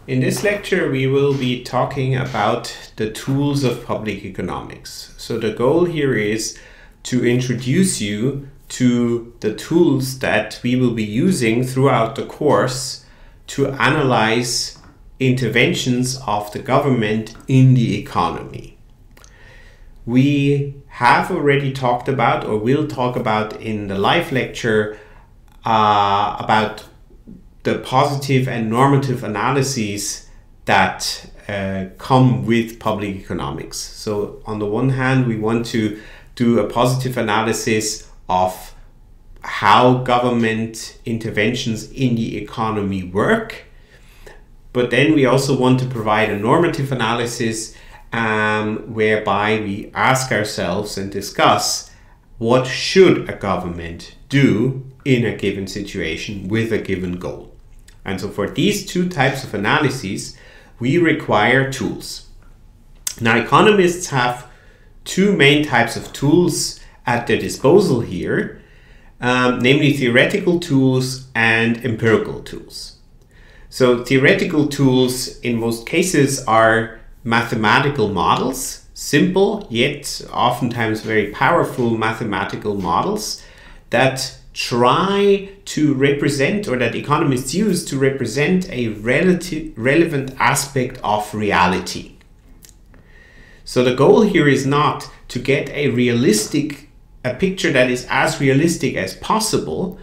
In this lecture, we will be talking about the tools of public economics. So the goal here is to introduce you to the tools that we will be using throughout the course to analyze interventions of the government in the economy. We have already talked about, or will talk about in the live lecture, about the positive and normative analyses that come with public economics. So on the one hand, we want to do a positive analysis of how government interventions in the economy work. But then we also want to provide a normative analysis whereby we ask ourselves and discuss what should a government do in a given situation with a given goal. And so for these two types of analyses, we require tools. Now, economists have two main types of tools at their disposal here, namely theoretical tools and empirical tools. So theoretical tools in most cases are mathematical models, simple yet oftentimes very powerful mathematical models that try to represent, or that economists use to represent, a relevant aspect of reality. So the goal here is not to get a picture that is as realistic as possible,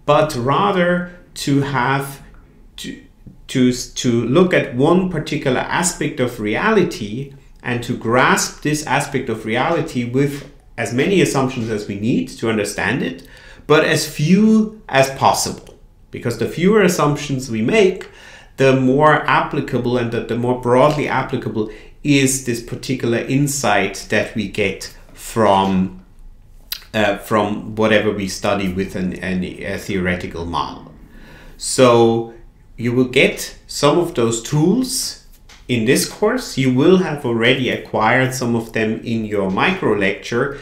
but rather to have to look at one particular aspect of reality and to grasp this aspect of reality with as many assumptions as we need to understand it, but as few as possible. Because the fewer assumptions we make, the more applicable and the more broadly applicable is this particular insight that we get from whatever we study with a theoretical model. So you will get some of those tools in this course. You will have already acquired some of them in your micro lecture.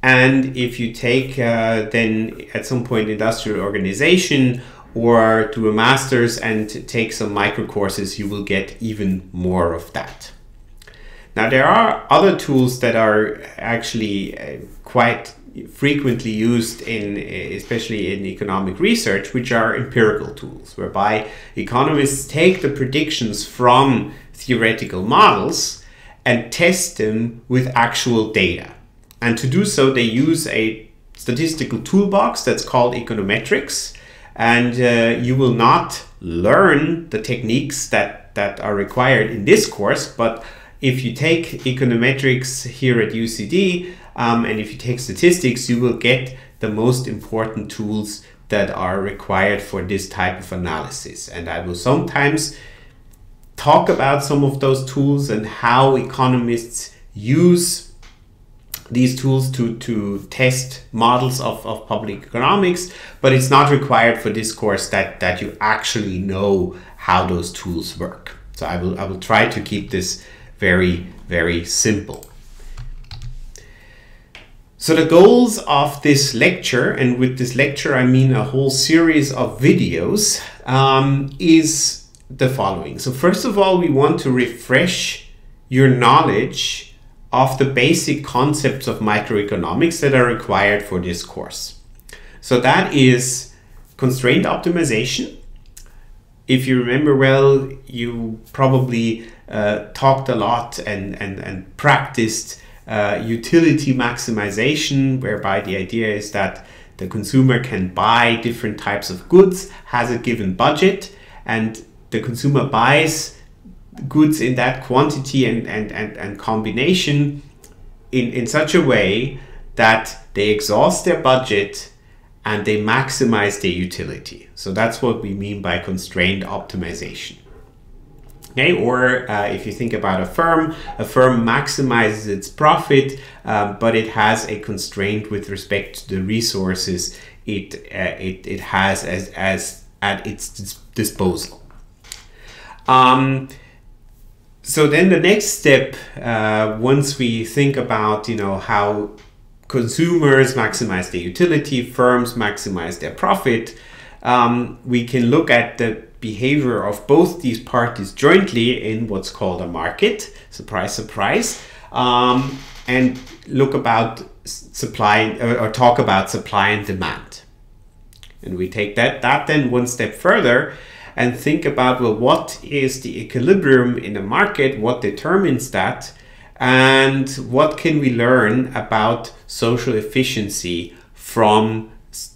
And if you take then at some point industrial organization or do a master's and take some micro courses, you will get even more of that. Now, there are other tools that are actually quite frequently used especially in economic research, which are empirical tools, whereby economists take the predictions from theoretical models and test them with actual data. And to do so, they use a statistical toolbox that's called econometrics. And you will not learn the techniques that are required in this course, but if you take econometrics here at UCD, and if you take statistics, you will get the most important tools that are required for this type of analysis. And I will sometimes talk about some of those tools and how economists use these tools to test models of public economics, but it's not required for this course that you actually know how those tools work. So I will try to keep this very, very simple. So the goals of this lecture, and with this lecture I mean a whole series of videos, is the following. So first of all, we want to refresh your knowledge of the basic concepts of microeconomics that are required for this course. So that is constraint optimization. If you remember well, you probably talked a lot and practiced utility maximization, whereby the idea is that the consumer can buy different types of goods, has a given budget, and the consumer buys goods in that quantity and combination in such a way that they exhaust their budget and they maximize their utility. So that's what we mean by constrained optimization. Okay, or if you think about a firm maximizes its profit, but it has a constraint with respect to the resources it has as at its disposal. So then the next step, once we think about how consumers maximize their utility, firms maximize their profit, we can look at the behavior of both these parties jointly in what's called a market, surprise, surprise, and look about supply or talk about supply and demand. And we take that then one step further and think about, well, what is the equilibrium in a market? What determines that? And what can we learn about social efficiency from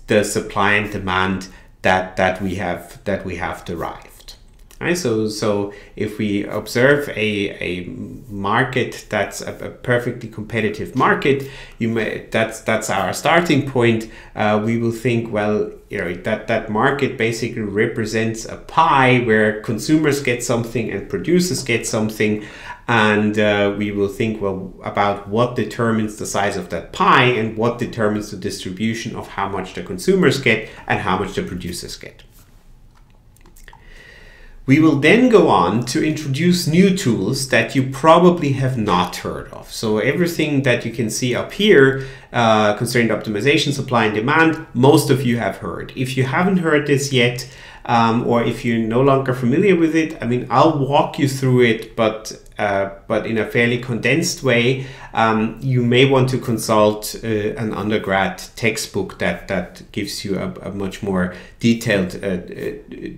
the supply and demand that we have derived? Right? So if we observe a market that's a perfectly competitive market, that's our starting point. We will think, well, that market basically represents a pie where consumers get something and producers get something, and we will think, well, about what determines the size of that pie and what determines the distribution of how much the consumers get and how much the producers get. We will then go on to introduce new tools that you probably have not heard of. So everything that you can see up here, constraint optimization, supply and demand, most of you have heard. If you haven't heard this yet, or if you're no longer familiar with it, I mean, I'll walk you through it, but in a fairly condensed way. You may want to consult an undergrad textbook that gives you a much more detailed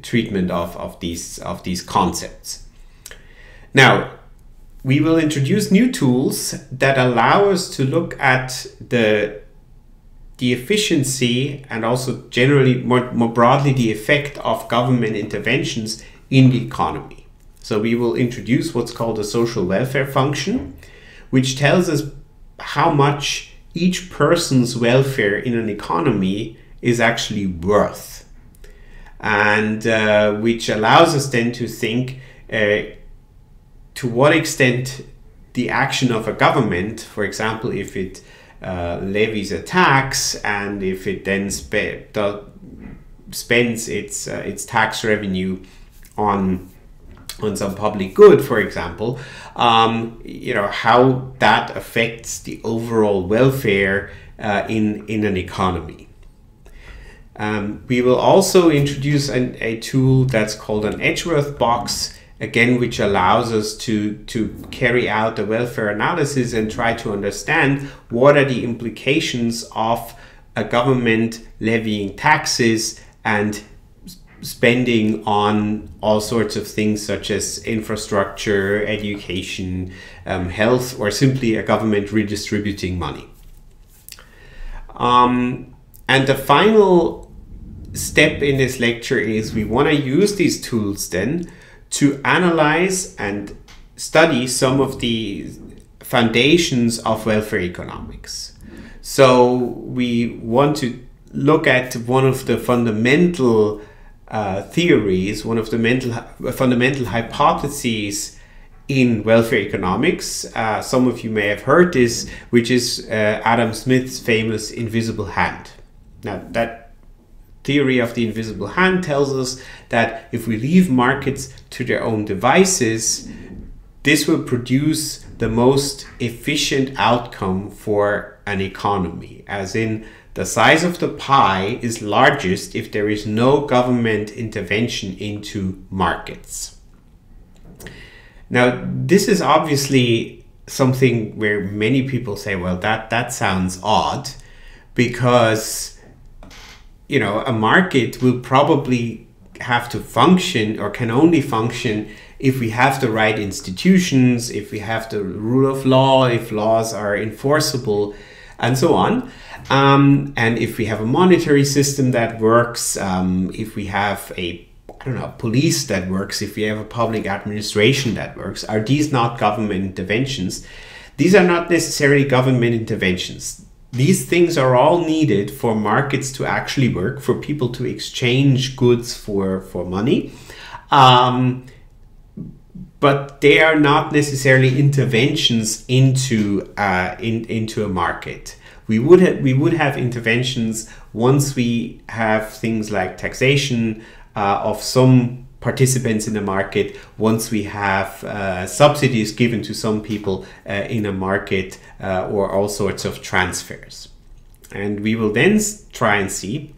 treatment of these concepts. Now, we will introduce new tools that allow us to look at the efficiency and also generally more broadly the effect of government interventions in the economy. So we will introduce what's called a social welfare function, which tells us how much each person's welfare in an economy is actually worth, and which allows us then to think to what extent the action of a government, for example, if it levies a tax and if it then spends its tax revenue on some public good, for example, how that affects the overall welfare in an economy. We will also introduce a tool that's called an Edgeworth box, again, which allows us to carry out the welfare analysis and try to understand what are the implications of a government levying taxes and spending on all sorts of things such as infrastructure, education, health, or simply a government redistributing money. And the final step in this lecture is we want to use these tools then to analyze and study some of the foundations of welfare economics. So we want to look at one of the fundamental theories, one of the fundamental hypotheses in welfare economics. Some of you may have heard this, which is Adam Smith's famous invisible hand. Now, that theory of the invisible hand tells us that if we leave markets to their own devices, this will produce the most efficient outcome for an economy, as in the size of the pie is largest if there is no government intervention into markets. Now, this is obviously something where many people say, well, that sounds odd, because a market will probably have to function or can only function if we have the right institutions, if we have the rule of law, if laws are enforceable, and so on. And if we have a monetary system that works, if we have police that works, if we have a public administration that works, are these not government interventions? These are not necessarily government interventions. These things are all needed for markets to actually work, for people to exchange goods for money. But they are not necessarily interventions into a market. We would have interventions once we have things like taxation of some participants in the market, once we have subsidies given to some people in a market, or all sorts of transfers. And we will then try and see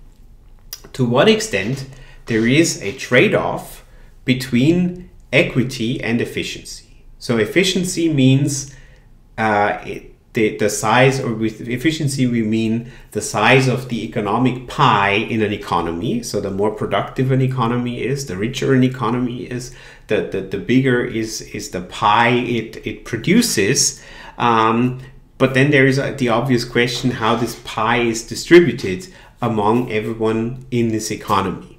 to what extent there is a trade-off between equity and efficiency. So efficiency means the size, or with efficiency we mean the size of the economic pie in an economy. So the more productive an economy is, the richer an economy is, the bigger is the pie it produces. But then there is the obvious question how this pie is distributed among everyone in this economy.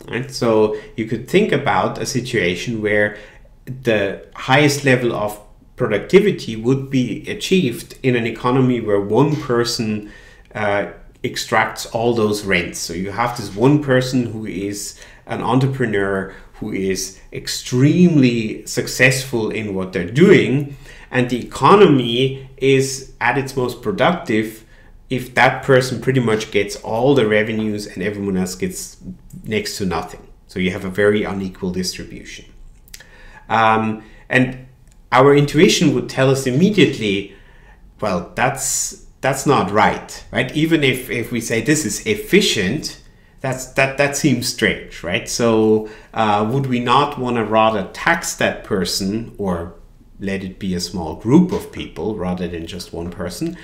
Right? So you could think about a situation where the highest level of productivity would be achieved in an economy where one person extracts all those rents. So you have this one person who is an entrepreneur, who is extremely successful in what they're doing, and the economy is at its most productive if that person pretty much gets all the revenues and everyone else gets next to nothing. So you have a very unequal distribution. And our intuition would tell us immediately, well, that's not right? Even if we say this is efficient, that seems strange, right? So would we not want to rather tax that person, or let it be a small group of people rather than just one person,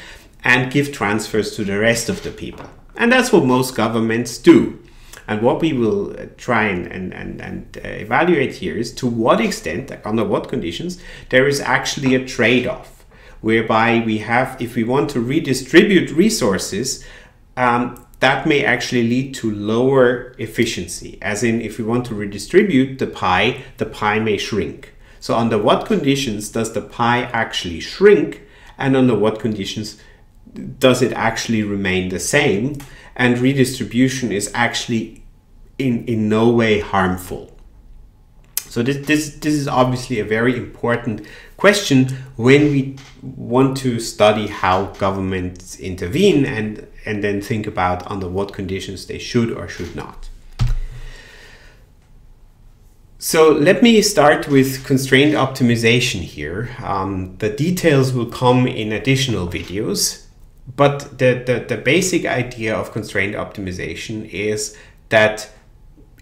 and give transfers to the rest of the people? And that's what most governments do. And what we will try and evaluate here is to what extent, under what conditions, there is actually a trade-off, whereby we have, if we want to redistribute resources, that may actually lead to lower efficiency. As in, if we want to redistribute the pie may shrink. So under what conditions does the pie actually shrink, and under what conditions does it actually remain the same, and redistribution is actually in no way harmful? So this is obviously a very important question when we want to study how governments intervene and then think about under what conditions they should or should not. So let me start with constraint optimization here. The details will come in additional videos, but the basic idea of constraint optimization is that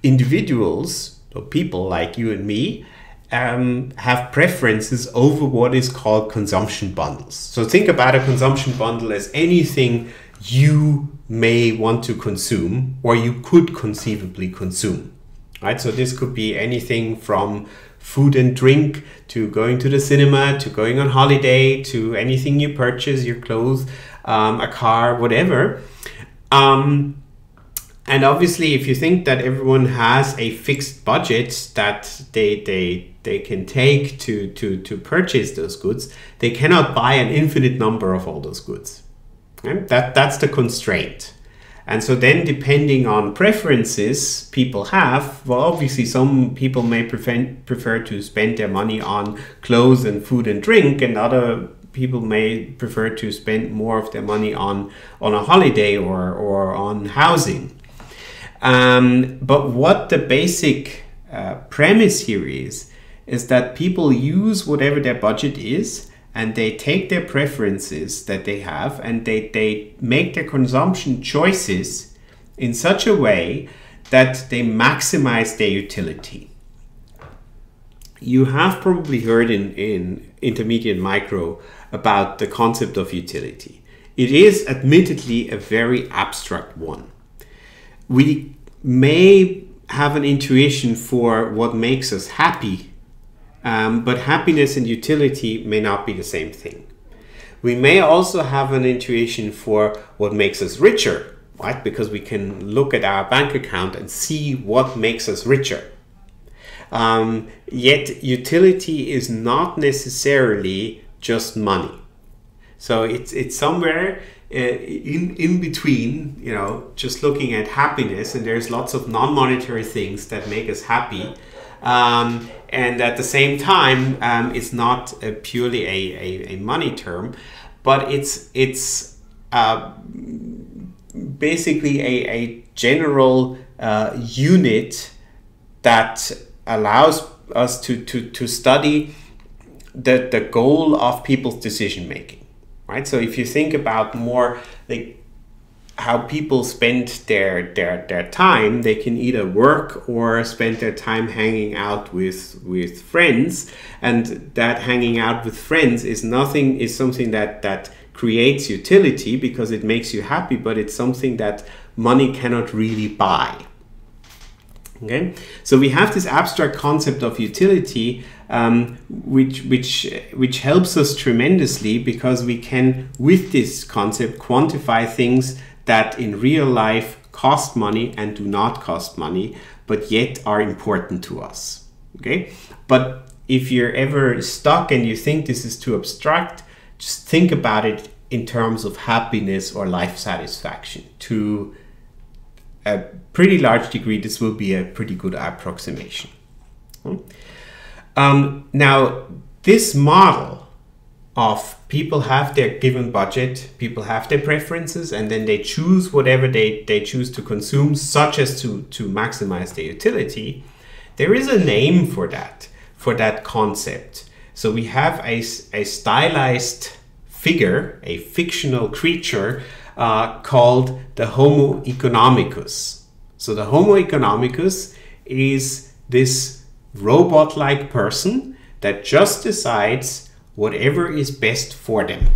individuals, so people like you and me, have preferences over what is called consumption bundles. So think about a consumption bundle as anything you may want to consume or you could conceivably consume. Right? So this could be anything from food and drink to going to the cinema to going on holiday to anything you purchase, your clothes, a car, whatever. And obviously, if you think that everyone has a fixed budget that they can take to purchase those goods, they cannot buy an infinite number of all those goods. Okay? That's the constraint. And so then, depending on preferences people have, well, obviously some people may prefer to spend their money on clothes and food and drink, and other people may prefer to spend more of their money on a holiday or on housing. But what the basic premise here is that people use whatever their budget is, and they take their preferences that they have and they make their consumption choices in such a way that they maximize their utility. You have probably heard in intermediate micro about the concept of utility. It is admittedly a very abstract one. We may have an intuition for what makes us happy, but happiness and utility may not be the same thing. We may also have an intuition for what makes us richer, right? Because we can look at our bank account and see what makes us richer. Yet utility is not necessarily just money. So it's somewhere in between, you know, just looking at happiness, and there's lots of non-monetary things that make us happy. And at the same time, it's not purely a money term, but it's basically a general unit that allows us to study the goal of people's decision making, right? So if you think about more like how people spend their time. They can either work or spend their time hanging out with friends, and that hanging out with friends is something that creates utility because it makes you happy, but it's something that money cannot really buy. Okay, so we have this abstract concept of utility, which helps us tremendously because we can, with this concept, quantify things that in real life cost money and do not cost money, but yet are important to us. Okay, but if you're ever stuck and you think this is too abstract, just think about it in terms of happiness or life satisfaction. To a pretty large degree, this will be a pretty good approximation. Now, this model of people have their given budget, people have their preferences, and then they choose whatever they choose to consume, such as to maximize their utility. There is a name for that concept. So we have a stylized figure, a fictional creature, called the Homo economicus. So the Homo economicus is this robot-like person that just decides whatever is best for them,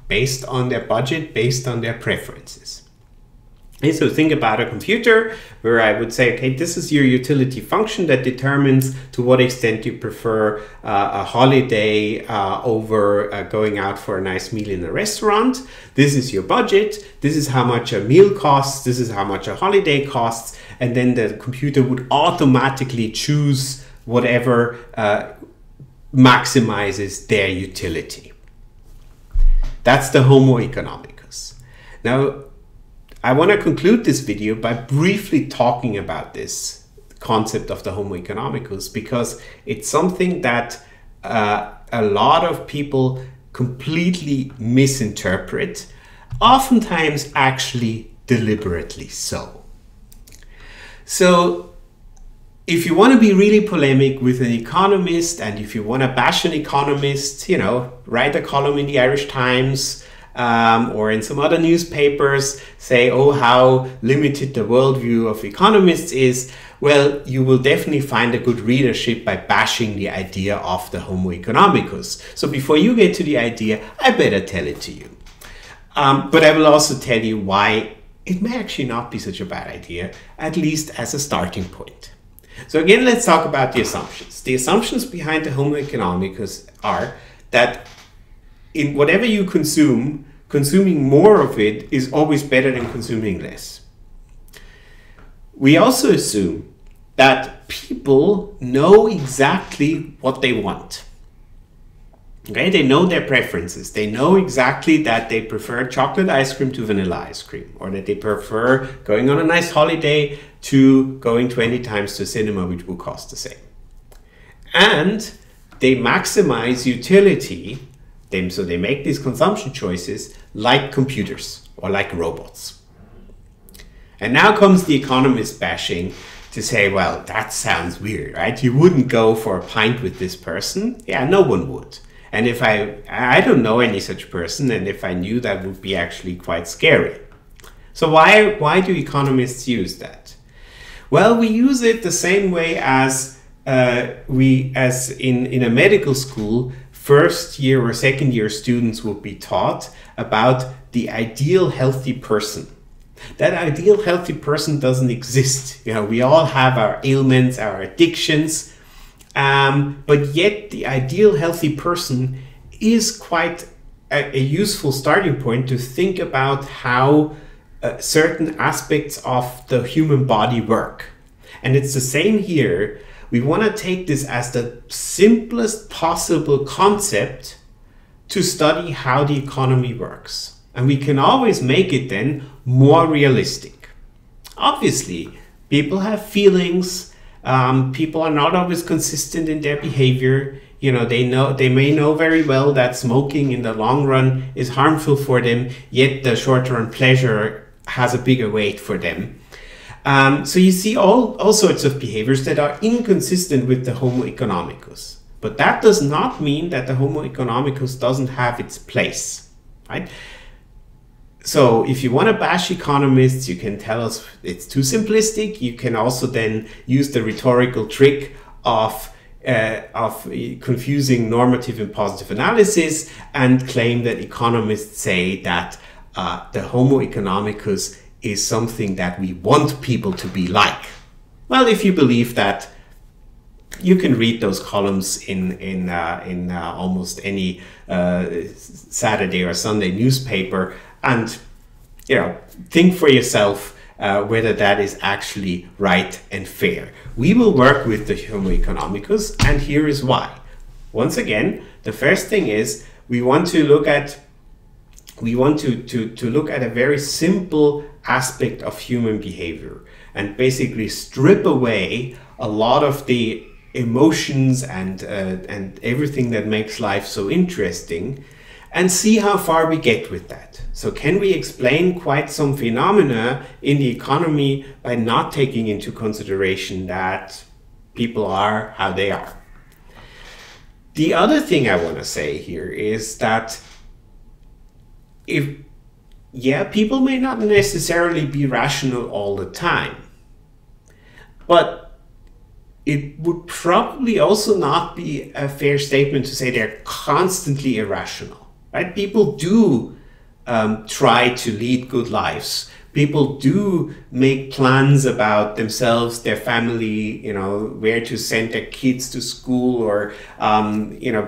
based on their budget, based on their preferences. Okay, so think about a computer where I would say, okay, this is your utility function that determines to what extent you prefer a holiday over going out for a nice meal in a restaurant. This is your budget. This is how much a meal costs. This is how much a holiday costs. And then the computer would automatically choose whatever maximizes their utility. That's the Homo economicus. Now, I want to conclude this video by briefly talking about this concept of the Homo economicus, because it's something that a lot of people completely misinterpret, oftentimes actually deliberately so. So if you want to be really polemic with an economist, and if you want to bash an economist, you know, write a column in the Irish Times, or in some other newspapers, say, oh, how limited the worldview of economists is, well, you will definitely find a good readership by bashing the idea of the Homo economicus. So before you get to the idea, I better tell it to you. But I will also tell you why it may actually not be such a bad idea, at least as a starting point. So again, let's talk about the assumptions. The assumptions behind the Homo economicus are that in whatever you consume, consuming more of it is always better than consuming less. We also assume that people know exactly what they want. Okay, they know their preferences. They know exactly that they prefer chocolate ice cream to vanilla ice cream, or that they prefer going on a nice holiday to going 20 times to cinema, which will cost the same. And they maximize utility. So they make these consumption choices like computers or like robots. And now comes the economist bashing to say, well, that sounds weird, right? You wouldn't go for a pint with this person. Yeah, no one would. And if I don't know any such person, and if I knew, that would be actually quite scary. So why do economists use that? Well, we use it the same way as in a medical school, first year or second year students will be taught about the ideal healthy person. That ideal healthy person doesn't exist. You know, we all have our ailments, our addictions, but yet the ideal healthy person is quite a useful starting point to think about how certain aspects of the human body work. And it's the same here. We want to take this as the simplest possible concept to study how the economy works. And we can always make it then more realistic. Obviously, people have feelings. People are not always consistent in their behavior. You know, they may know very well that smoking in the long run is harmful for them, yet the short-term pleasure has a bigger weight for them. So you see all sorts of behaviors that are inconsistent with the Homo economicus. But that does not mean that the Homo economicus doesn't have its place, right? So if you want to bash economists, you can tell us it's too simplistic. You can also then use the rhetorical trick of confusing normative and positive analysis and claim that economists say that the Homo economicus is something that we want people to be like. Well, if you believe that, you can read those columns in almost any Saturday or Sunday newspaper, and think for yourself whether that is actually right and fair. We will work with the Homo economicus, and here is why. Once again, the first thing is we want to look at a very simple aspect of human behavior and basically strip away a lot of the emotions and everything that makes life so interesting, and see how far we get with that. So can we explain quite some phenomena in the economy by not taking into consideration that people are how they are? The other thing I want to say here is that people may not necessarily be rational all the time, but it would probably also not be a fair statement to say they're constantly irrational, right? People do try to lead good lives. People do make plans about themselves, their family, where to send their kids to school, or,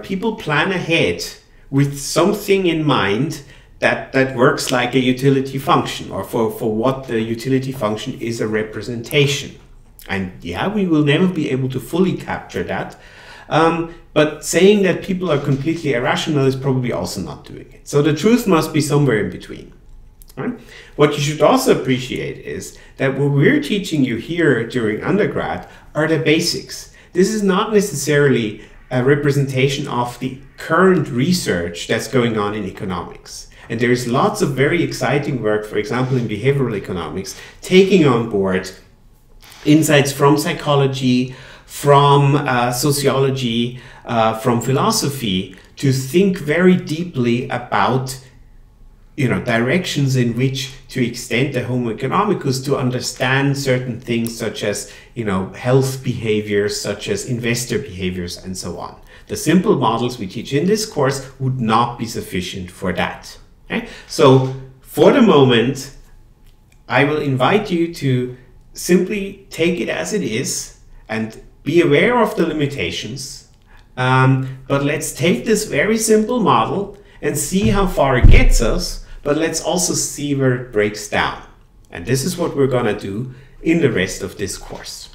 people plan ahead with something in mind that works like a utility function, or for what the utility function is a representation. And we will never be able to fully capture that. But saying that people are completely irrational is probably also not doing it. So the truth must be somewhere in between. Right? What you should also appreciate is that what we're teaching you here during undergrad are the basics. This is not necessarily a representation of the current research that's going on in economics. And there's lots of very exciting work, for example, in behavioral economics, taking on board insights from psychology, from sociology, from philosophy, to think very deeply about directions in which to extend the Homo economicus to understand certain things such as health behaviors, such as investor behaviors, and so on. The simple models we teach in this course would not be sufficient for that. Okay? So for the moment, I will invite you to simply take it as it is and be aware of the limitations. But let's take this very simple model and see how far it gets us, but let's also see where it breaks down. And this is what we're going to do in the rest of this course.